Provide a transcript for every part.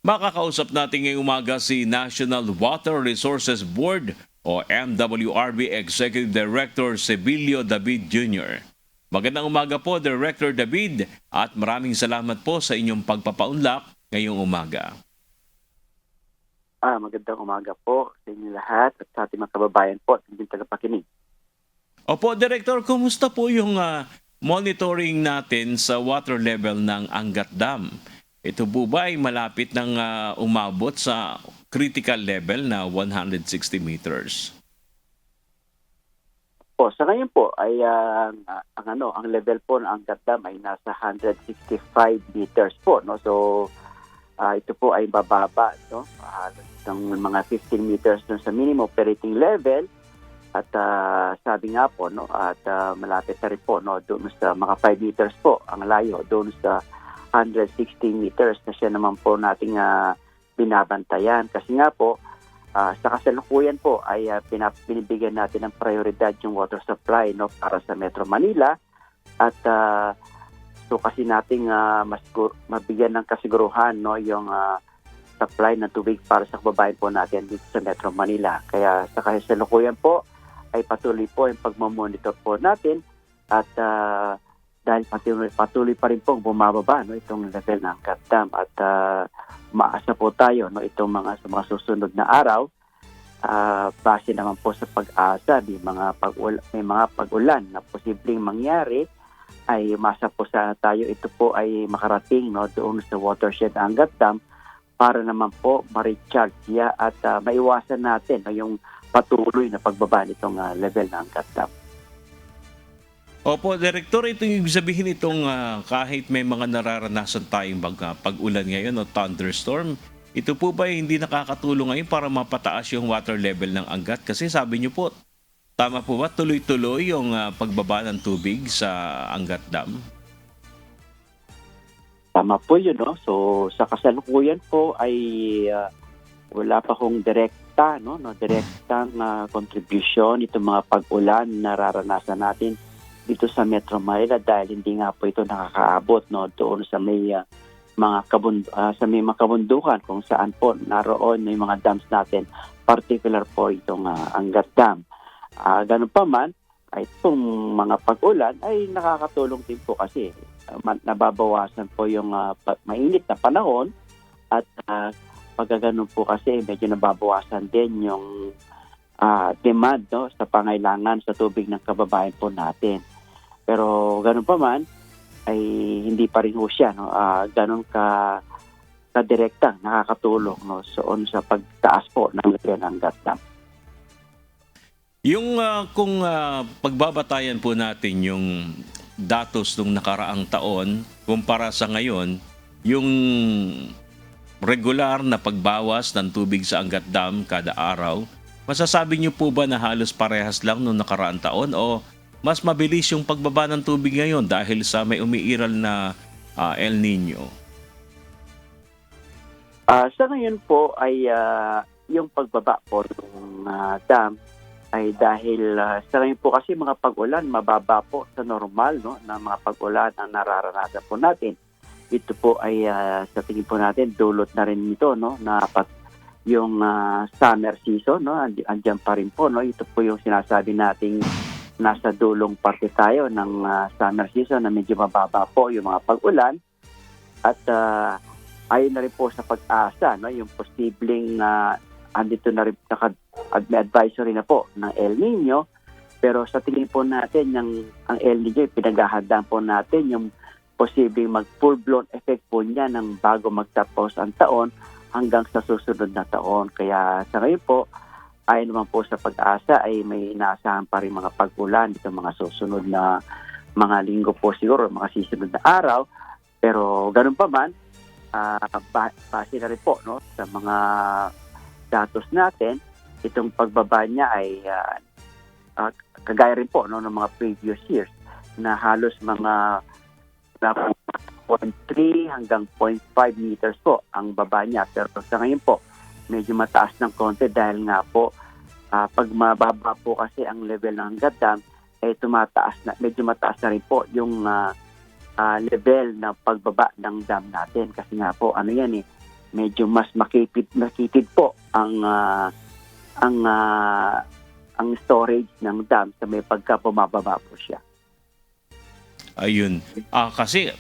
Makakausap natin ngayong umaga si National Water Resources Board o MWRB Executive Director Sebilio David Jr. Magandang umaga po, Director David, at maraming salamat po sa inyong pagpapaunlak ngayong umaga. Magandang umaga po sa inyo lahat at sa ating mga kababayan po at hindi tagapakinig. Opo, Director, kumusta po yung monitoring natin sa water level ng Angat Dam? Ito po ba ay malapit ng umabot sa critical level na 160 meters? Po, sa ngayon po ay ang level po ng Angat Dam ay nasa 165 meters po, no. So ito po ay bababa, no. Ng mga 15 meters dun sa minimum operating level at sabi nga po, no, at malapit na rin po, no, doon sa mga 5 meters po ang layo doon sa 160 meters na siya naman po nating binabantayan. Kasi nga po, sa kasalukuyan po ay binibigyan natin ng prioridad yung water supply, no, para sa Metro Manila. At so kasi nating mabigyan ng kasiguruhan, no, yung supply ng tubig para sa kababayan po natin dito sa Metro Manila. Kaya sa kasalukuyan po ay patuloy po yung pagmamonitor po natin at dahil patuloy pa rin pong bumababa, no, itong level ng Angat Dam at maasa po tayo, no, itong mga susunod na araw base naman po sa pag-asa may mga pag-ulan na posibleng mangyari ay masa po sa tayo ito po ay makarating, no, doon sa watershed ng Angat Dam para naman po ma-recharge siya at maiwasan natin, no, yung patuloy na pagbaba nitong level ng Angat Dam. Opo, Director, ito yung sabihin itong kahit may mga nararanasan tayong pag-ulan ngayon o thunderstorm, ito po ba hindi nakakatulong ngayon para mapataas yung water level ng Angat? Kasi sabi niyo po, tama po ba tuloy-tuloy yung pagbaba ng tubig sa Angat Dam? Tama po yun, no? So sa kasalukuyan po ay wala pa hong direktang contribution itong mga pag-ulan na nararanasan natin dito sa Metro Manila dahil hindi nga po ito nakakaabot, no, doon sa may mga kabundukan kung saan po naroon yung mga dams natin, particular po itong Angat Dam. Ganun pa man, ay itong mga pag-ulan ay nakakatulong din po kasi nababawasan po yung mainit na panahon at pagkaganon po kasi medyo nababawasan din yung demand, no, sa pangailangan sa tubig ng kababayan po natin. Pero ganun pa man ay hindi pa rin ho siya, no, ganun ka direktang nakakatulong, no, sa pagtaas po ng level ng Angat Dam. Yung kung pagbabatayan po natin yung datos nung nakaraang taon kumpara sa ngayon, yung regular na pagbawas ng tubig sa Angat Dam kada araw, masasabi niyo po ba na halos parehas lang nung nakaraang taon o mas mabilis yung pagbaba ng tubig ngayon dahil sa may umiiral na El Nino? Sa ngayon po ay yung pagbaba po ng dam ay dahil sa ngayon po kasi mga pag-ulan mababa po sa normal, no, na mga pag-ulan ang nararanasan po natin. Ito po ay sa tingin po natin dulot na rin ito, no, na yung summer season, no, andyan pa rin po, no. Ito po yung sinasabi nating nasa dulong parte tayo ng summer season na medyo mababa po yung mga pag-ulan at ayon na rin po sa pag-asa, no, yung posibleng andito na rin may advisory na po ng El Nino, pero sa tingin po natin ang El Nino pinaghahandaan po natin yung posibleng mag full-blown effect po niya ng bago magtapos ang taon hanggang sa susunod na taon. Kaya sa ngayon po, ayon naman po sa pag-asa ay may inaasahan pa rin mga pag-ulan dito mga susunod na mga linggo po siguro, mga susunod na araw. Pero ganun pa man, base na rin po, no, sa mga datos natin, itong pagbaba niya ay kagaya rin po, no, ng mga previous years na halos mga 0.3 hanggang 0.5 meters po ang baba niya. Pero sa ngayon po, medyo mataas ng konti dahil nga po pag mababa po kasi ang level ng Angat Dam, medyo mataas na rin po yung level ng pagbaba ng dam natin. Kasi nga po, medyo mas makitid po ang storage ng dam sa may pagka bumababa po siya. Ayun. Kasi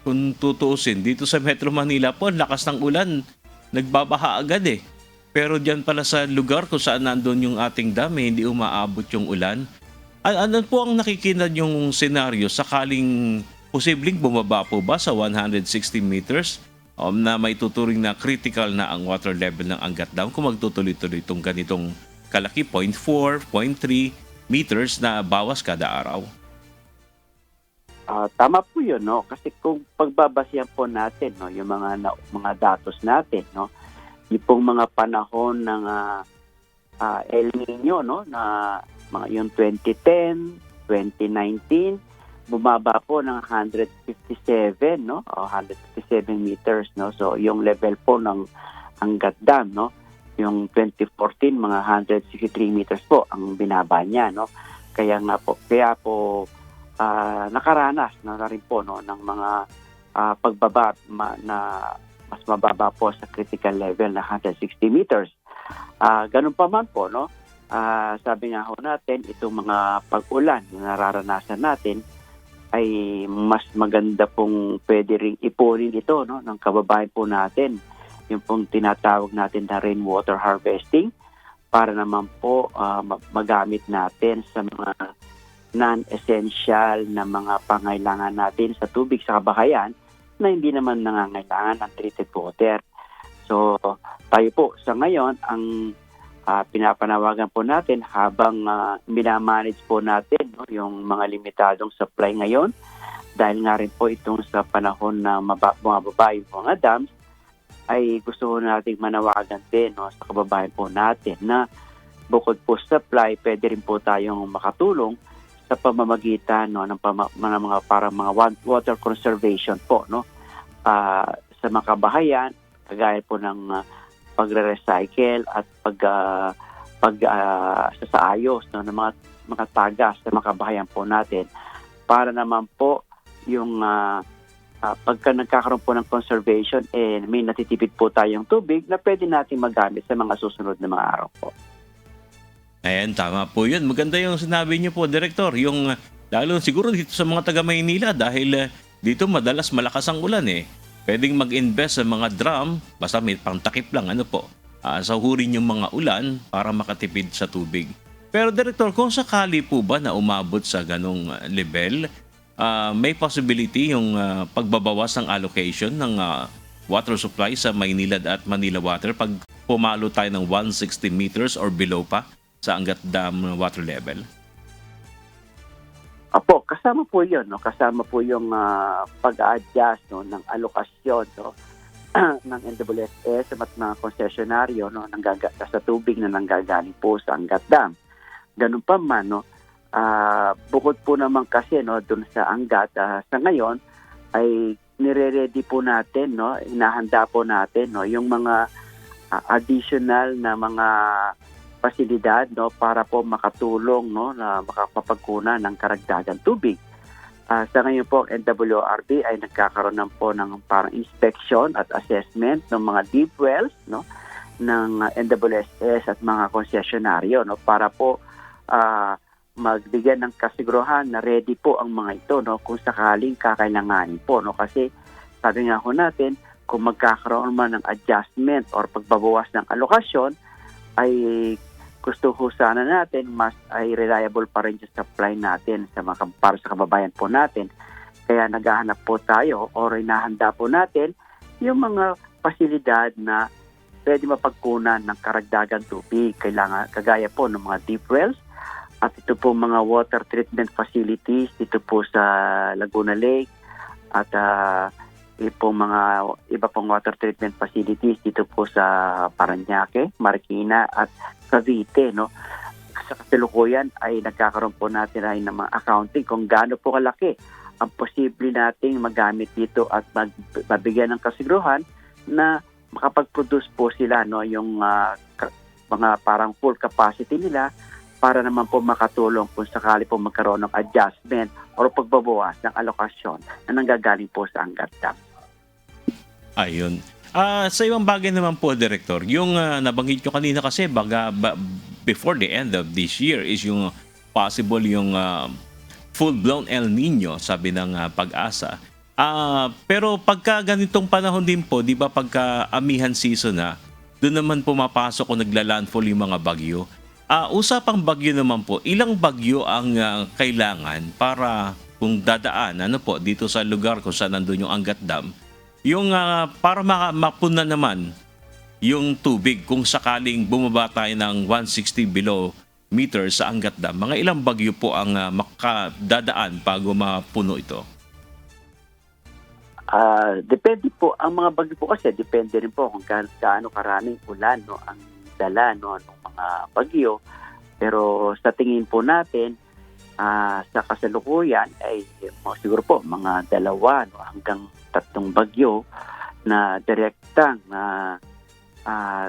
kung tutuusin, dito sa Metro Manila po, ang lakas ng ulan, nagbabaha agad eh. Pero diyan pala sa lugar kung saan nandun yung ating dam, hindi umaabot yung ulan. Ano po ang nakikinad yung senaryo sakaling posibleng bumaba po ba sa 160 meters na may tuturing na critical na ang water level ng Angat Dam kung magtutuloy-tuloy itong ganitong kalaki, 0.4, 0.3 meters na bawas kada araw? Tama po 'yun, no? Kasi kung pagbabasihan po natin, no, yung mga datos natin, no, yung pong mga panahon ng El Nino, no, na mga yung 2010, 2019, bumaba po ng 157, no, o 157 meters, no. So yung level po ng Angat Dam, no, yung 2014 mga 163 meters po ang binaba niya, no. Kaya po nakaranas na rin po, no, ng mga pagbaba na mas mababa po sa critical level na 160 meters. Ganun pa man po, no, sabi nga ho natin, itong mga pag-ulan na nararanasan natin ay mas maganda pong pwede ring ipunin ito, no, ng kababayan po natin, yung pong tinatawag natin na rainwater harvesting, para naman po magamit natin sa mga non-essential na mga pangailangan natin sa tubig sa kabahayan na hindi naman nangangailangan ng treated water. So tayo po sa ngayon, ang pinapanawagan po natin habang minamanage po natin, no, yung mga limitadong supply ngayon, dahil nga rin po itong sa panahon na bumababa yung mga dams, ay gusto ko nating manawagan din, no, sa kababayan po natin na bukod po supply, pwede rin po tayong makatulong sa pamamagitan, no, ng mga parang mga water conservation po, no, sa mga kabahayan, kagaya po ng pagre-recycle at sasaayos, no, ng mga tagas sa mga kabahayan po natin, para naman po yung pagka nagkakaroon po ng conservation, may natitipid po tayong tubig na pwede natin magamit sa mga susunod na mga araw po. Ayan, tama po yun. Maganda yung sinabi niyo po, Direktor. Yung, lalo siguro dito sa mga taga Maynila dahil dito madalas malakas ang ulan eh. Pwedeng mag-invest sa mga drum, basta may pangtakip lang, sahurin yung mga ulan para makatipid sa tubig. Pero Direktor, kung sakali po ba na umabot sa ganong level, may possibility yung pagbabawas ng allocation ng water supply sa Maynila at Manila Water pag pumalo tayo ng 160 meters or below pa sa Angat Dam water level? Apo, kasama po 'yon, no? Kasama po yung pag-a-adjust, no, ng alokasyon, no, ng NWSS at mga konsesyonaryo, no, sa tubig na nanggagaling po sa Angat Dam. Ganun pa man, no, bukod po naman kasi, no, dun sa Angat, sa ngayon ay nire-ready po natin, no, inahanda po natin, no, yung mga additional na mga pasilidad, no, para po makatulong, no, na makapagkunan ng karagdagang tubig. Sa ngayon po, NWRB ay nagkakaroon ng parang inspection at assessment ng mga deep wells, no, ng NWSS at mga konsesyonaryo, no, para po magbigyan ng kasiguruhan na ready po ang mga ito, no, kung sakaling kakailanganin po, no, kasi sabi nga ho natin, kung magkakaroon man ng adjustment or pagbabawas ng alokasyon, ay gusto ho sana natin mas ay reliable pa rin yung supply natin para sa kababayan po natin. Kaya naghahanap po tayo o hinahanda po natin yung mga pasilidad na pwede mapagkunan ng karagdagang tubig. Kagaya po ng mga deep wells at ito po mga water treatment facilities dito po sa Laguna Lake at iba pong water treatment facilities dito po sa Parañaque, Marikina at Cavite, no. Sa kasalukuyan ay nagkakaroon po natin ay ng mga accounting kung gaano po kalaki ang posible nating magamit dito at mabigyan ng kasiguruhan na makapag-produce po sila, no, yung mga parang full capacity nila para naman po makatulong kung sakali po magkaroon ng adjustment o pagbabawas ng alokasyon na nanggagaling po sa Angat Dam. Ayun. Sa ibang bagay naman po, Director, yung nabanggit nyo kanina kasi before the end of this year is yung possible yung full-blown El Nino, sabi ng Pag-asa. Pero pagka ganitong panahon din po, di ba pagka amihan season na, doon naman pumapasok o nagla-landfall yung mga bagyo. Usapang bagyo naman po, ilang bagyo ang kailangan para kung dadaan dito sa lugar kung saan nandun yung Angat Dam, yung para mapuna naman yung tubig kung sakaling bumaba tayo ng 160 below meters sa Angat Dam, mga ilang bagyo po ang makadadaan bago mapuno ito? Depende po, ang mga bagyo po kasi, depende rin po kung gaano karaming ulan ang dala ng mga bagyo. Pero sa tingin po natin, sa kasalukuyan ay siguro po mga 2 hanggang 3 bagyo na direktang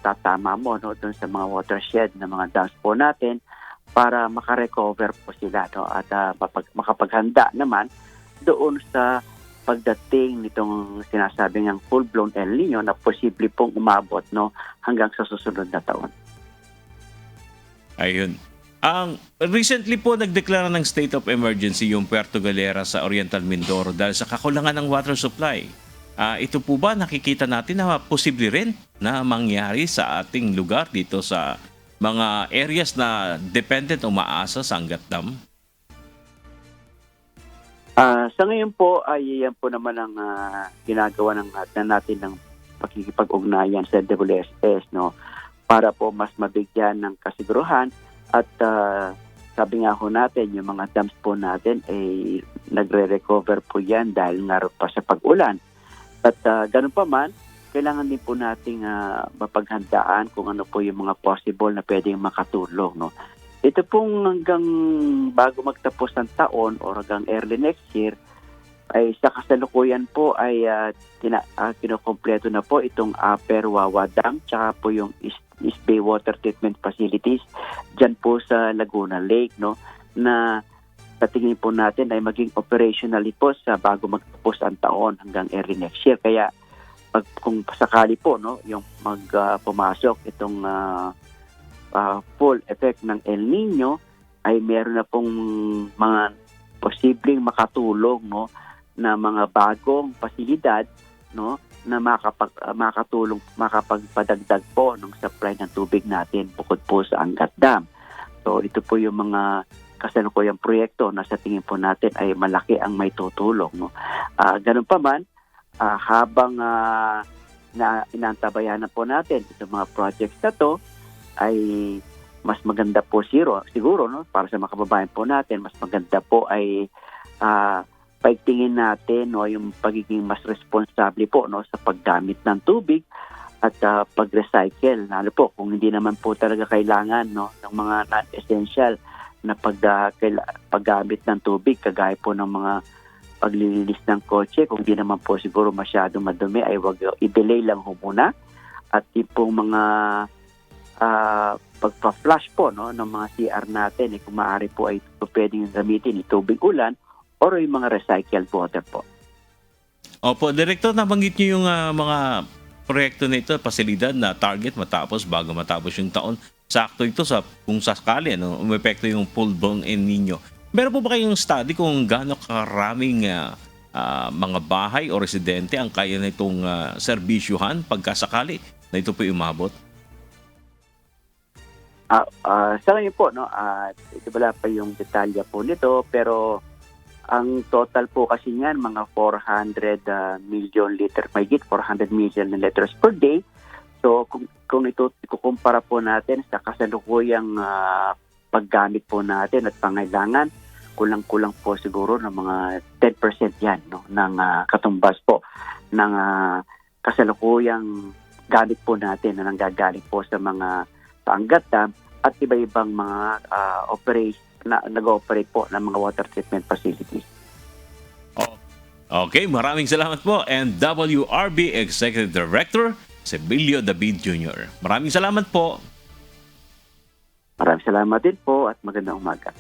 tatama mo doon sa mga watershed na mga dams po natin para makarecover po sila at makapaghanda naman doon sa pagdating nitong sinasabing ng full-blown El Nino na posible pong umabot hanggang sa susunod na taon. Ayun. Recently po nagdeklara ng state of emergency yung Puerto Galera sa Oriental Mindoro dahil sa kakulangan ng water supply. Ito po ba nakikita natin na posible rin na mangyari sa ating lugar dito sa mga areas na dependent o umaasa sa Angat Dam? Sa ngayon po ay yan po naman ang ginagawa natin ng pakikipag-ugnayan sa WSS para po mas mabigyan ng kasiguruhan at sabi nga ho natin yung mga dams po natin ay nagre-recover po yan dahil nga pa sa pag-ulan. At ganun pa man, kailangan din po nating mapaghandaan kung ano po yung mga possible na pwedeng makatulong. Ito pong hanggang bago magtapos ng taon o hanggang early next year, ay sa kasalukuyan po ay kinukompleto na po itong Upper Wawa Dam tsaka po yung East Bay Water Treatment Facilities dyan po sa Laguna Lake na sa tingin po natin ay maging operationally po sa bago magtapos ang taon hanggang early next year. Kaya kung sakali po yung pumasok itong full effect ng El Nino ay meron na pong mga posibleng makatulong na mga bagong pasilidad na makapagpadagdag po ng supply ng tubig natin bukod po sa Angat Dam. So ito po yung mga kasalukuyang proyekto na sa tingin po natin ay malaki ang may tutulong. Ganun pa man, habang inaantabayan na po natin itong mga projects na to, ay mas maganda po siguro para sa mga kababayan po natin, mas maganda po ay paigtingin natin yung pagiging mas responsable po sa paggamit ng tubig at pag-recycle. Lalo po kung hindi naman po talaga kailangan ng mga non-essential na paggamit ng tubig, kagaya po ng mga paglilinis ng kotse, kung hindi naman po siguro masyadong madumi ay wag i-delay lang muna. At yung mga pagpa-flush po ng mga CR natin, kung maaari po ay pwedeng gamitin tubig ulan o yung mga recycled water po. Opo, Director, nabanggit niyo yung mga proyekto na ito, pasilidad na target bago matapos yung taon. Sakto ito kung sakali umepekto yung full-blown El Nino. Meron po ba kayong study kung gaano karaming mga bahay o residente ang kaya na itong serbisyuhan pagkasakali na ito po umabot? Sa ngayon po, ito wala pa yung detalya po nito, pero ang total po kasi niyan, mga 400 million liter, mahigit 400 million liters per day. So kung ito ikukumpara po natin sa kasalukuyang paggamit po natin at pangailangan, kulang-kulang po siguro ng mga 10% yan ng katumbas po ng kasalukuyang gamit po natin na nanggagaling po sa mga Angat Dam at iba-ibang mga nag-ooperate po ng mga water treatment facilities. Okay, maraming salamat po, and WRB Executive Director Sebilio David Jr. Maraming salamat po. Maraming salamat din po at magandang umaga.